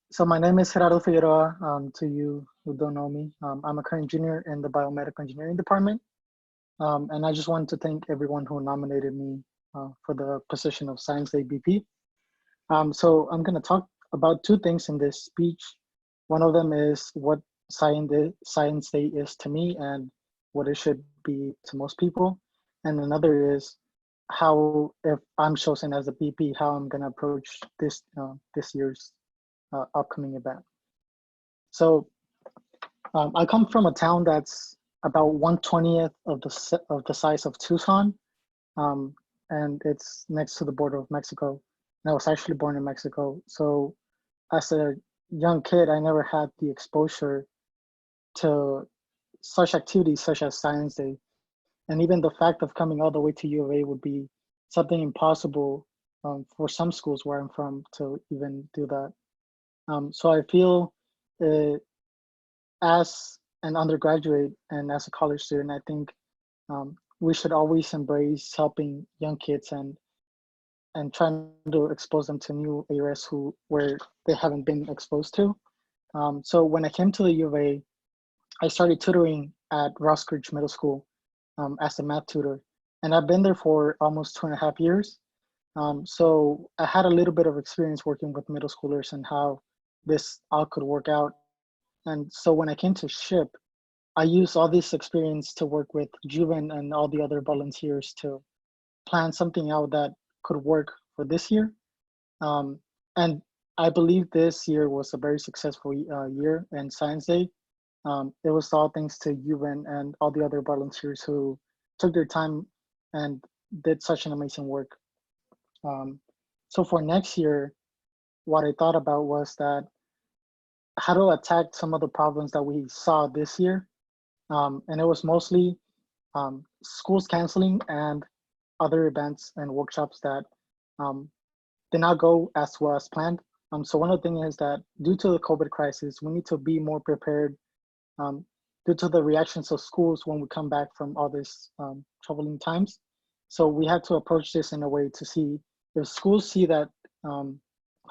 So my name is Gerardo Figueroa. To you who don't know me, I'm a current junior in the biomedical engineering department, and I just wanted to thank everyone who nominated me for the position of Science Day BP. So I'm going to talk about two things in this speech. One of them is what Science Day is to me and what it should be to most people, and another is how, if I'm chosen as a BP, how I'm going to approach this year's upcoming event. So I come from a town that's about 1/20th of the size of Tucson, um, and it's next to the border of Mexico. And I was actually born in Mexico. So as a young kid, I never had the exposure to such activities such as Science Day. And even the fact of coming all the way to U of A would be something impossible for some schools where I'm from to even do that. So I feel uh, as an undergraduate and as a college student, I think we should always embrace helping young kids and trying to expose them to new areas where they haven't been exposed to. So when I came to the U of A, I started tutoring at Roskridge Middle School as a math tutor, and I've been there for almost 2.5 years. So I had a little bit of experience working with middle schoolers and how this all could work out. And so when I came to SHIP, I used all this experience to work with Juven and all the other volunteers to plan something out that could work for this year. Um, and I believe this year was a very successful year in Science Day. It was all thanks to Juven and all the other volunteers who took their time and did such an amazing work. Um, so for next year, what I thought about was that how to attack some of the problems that we saw this year. And it was mostly schools canceling and other events and workshops that um, did not go as well as planned. So one of the things is that due to the COVID crisis, we need to be more prepared um, due to the reactions of schools when we come back from all these troubling times. So we have to approach this in a way to see if schools see that um,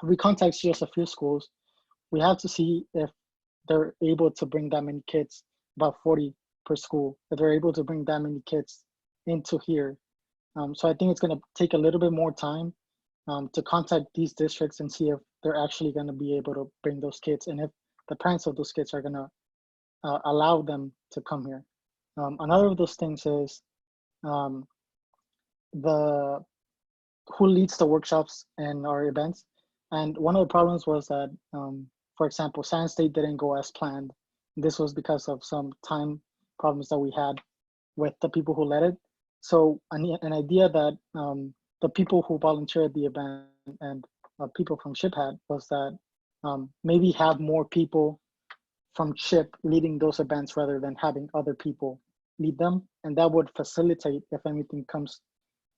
we contact just a few schools, we have to see if they're able to bring that many kids, about 40 per school, if they're able to bring that many kids into here. So I think it's going to take a little bit more time to contact these districts and see if they're actually going to be able to bring those kids and if the parents of those kids are going to allow them to come here. Another of those things is um, the who leads the workshops and our events. And one of the problems was that, for example, Science Day didn't go as planned. This was because of some time problems that we had with the people who led it. So an idea that the people who volunteered the event and people from SHIP had was that maybe have more people from SHIP leading those events rather than having other people lead them. And that would facilitate if anything comes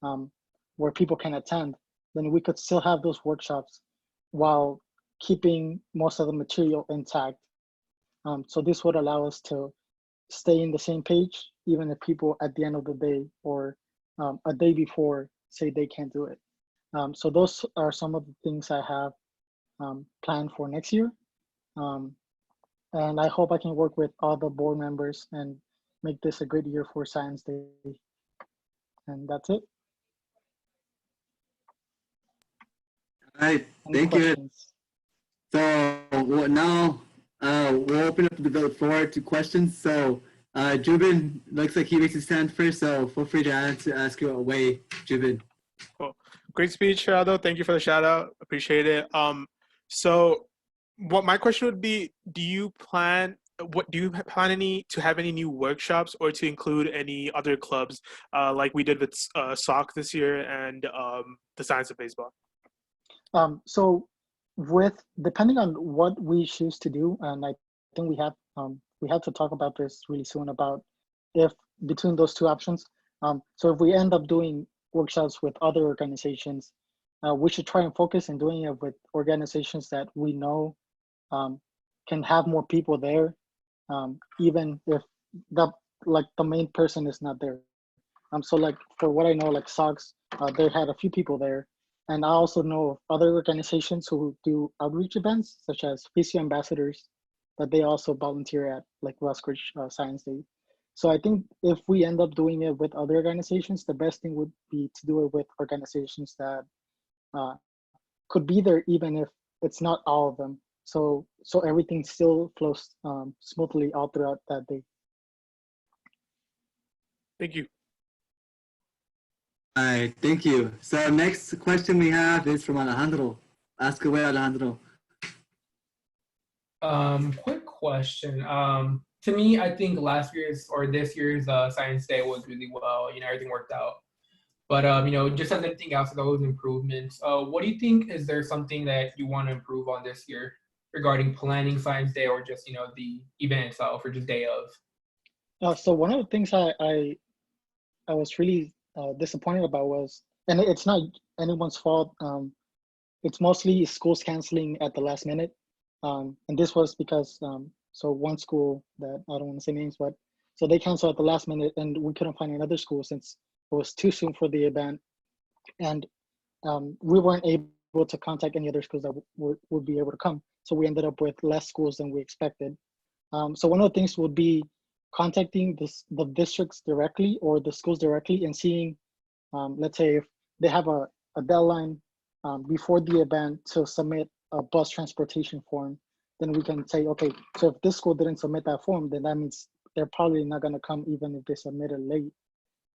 um, where people can attend, then we could still have those workshops while keeping most of the material intact. So this would allow us to stay in the same page, even if people at the end of the day or a day before say they can't do it. So those are some of the things I have planned for next year. Um, and I hope I can work with all the board members and make this a great year for Science Day. And that's it. All right, Any thank you. questions? So now we'll open up the floor to questions. So Jubin looks like he makes his hand first, so feel free to ask you away, Jubin. Cool. Great speech, Gerardo. Thank you for the shout out. Appreciate it. So what my question would be, do you plan to have any new workshops or to include any other clubs like we did with SOC this year and the Science of Baseball? So with depending on what we choose to do, and I think we have to talk about this really soon about if between those two options. So if we end up doing workshops with other organizations, we should try and focus in doing it with organizations that we know um, can have more people there, even if the the main person is not there. So like for what I know, like SOX, they had a few people there, And I also know of other organizations who do outreach events, such as PCO ambassadors, that they also volunteer at, like Westridge Science Day. So I think if we end up doing it with other organizations, the best thing would be to do it with organizations that uh, could be there even if it's not all of them. So everything still flows smoothly all throughout that day. Thank you. All right, thank you. So next question we have is from Alejandro. Ask away, Alejandro. Quick question. To me, I think last year's or this year's Science Day was really well. Everything worked out. But just as anything else, those improvements. What do you think? Is there something that you want to improve on this year regarding planning Science Day, or just the event itself, or just day of? So one of the things I was really disappointed about was, and it's not anyone's fault. It's mostly schools canceling at the last minute, and this was because so one school that I don't want to say names, but so they canceled at the last minute, and we couldn't find another school since it was too soon for the event, and we weren't able to contact any other schools that would be able to come. So we ended up with less schools than we expected. So one of the things would be contacting the districts directly or the schools directly and seeing, let's say if they have a deadline before the event to submit a bus transportation form, then we can say, okay, so if this school didn't submit that form, then that means they're probably not gonna come even if they submit it late.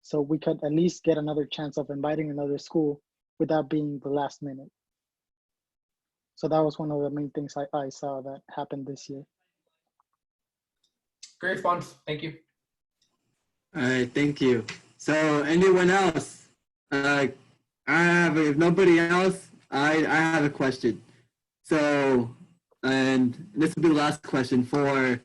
So we could at least get another chance of inviting another school without being the last minute. So that was one of the main things I saw that happened this year. Great response. Thank you. All right, thank you. So anyone else? If nobody else, I have a question. So, and this will be the last question for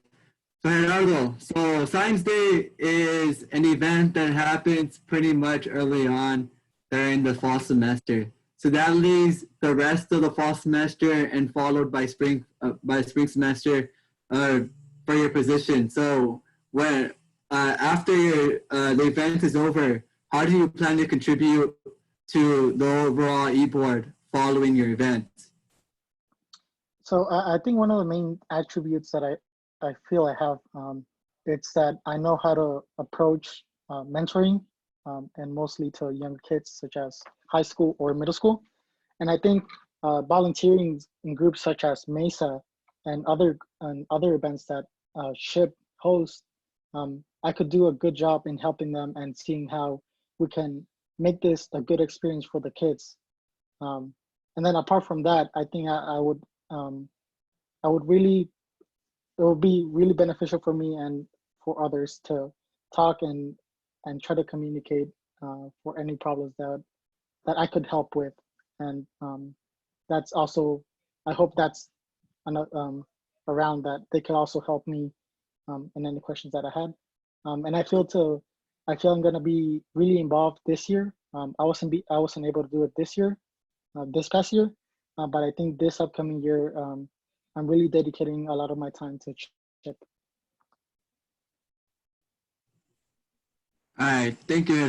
Gerardo. So Science Day is an event that happens pretty much early on during the fall semester. So that leaves the rest of the fall semester and followed by spring semester for your position. So when after the event is over, how do you plan to contribute to the overall e-board following your event? So I think one of the main attributes that I feel I have, it's that I know how to approach mentoring and mostly to young kids such as high school or middle school. And I think volunteering in groups such as MESA and other events that SHIP host, I could do a good job in helping them and seeing how we can make this a good experience for the kids. And then apart from that, I think I would really, it would be really beneficial for me and for others to talk and try to communicate for any problems that I could help with. And that's also, I hope that's around that they could also help me in any questions that I had. And I feel I'm gonna be really involved this year. I wasn't able to do it this year, this past year, but I think this upcoming year, I'm really dedicating a lot of my time to CHIP. All right, thank you.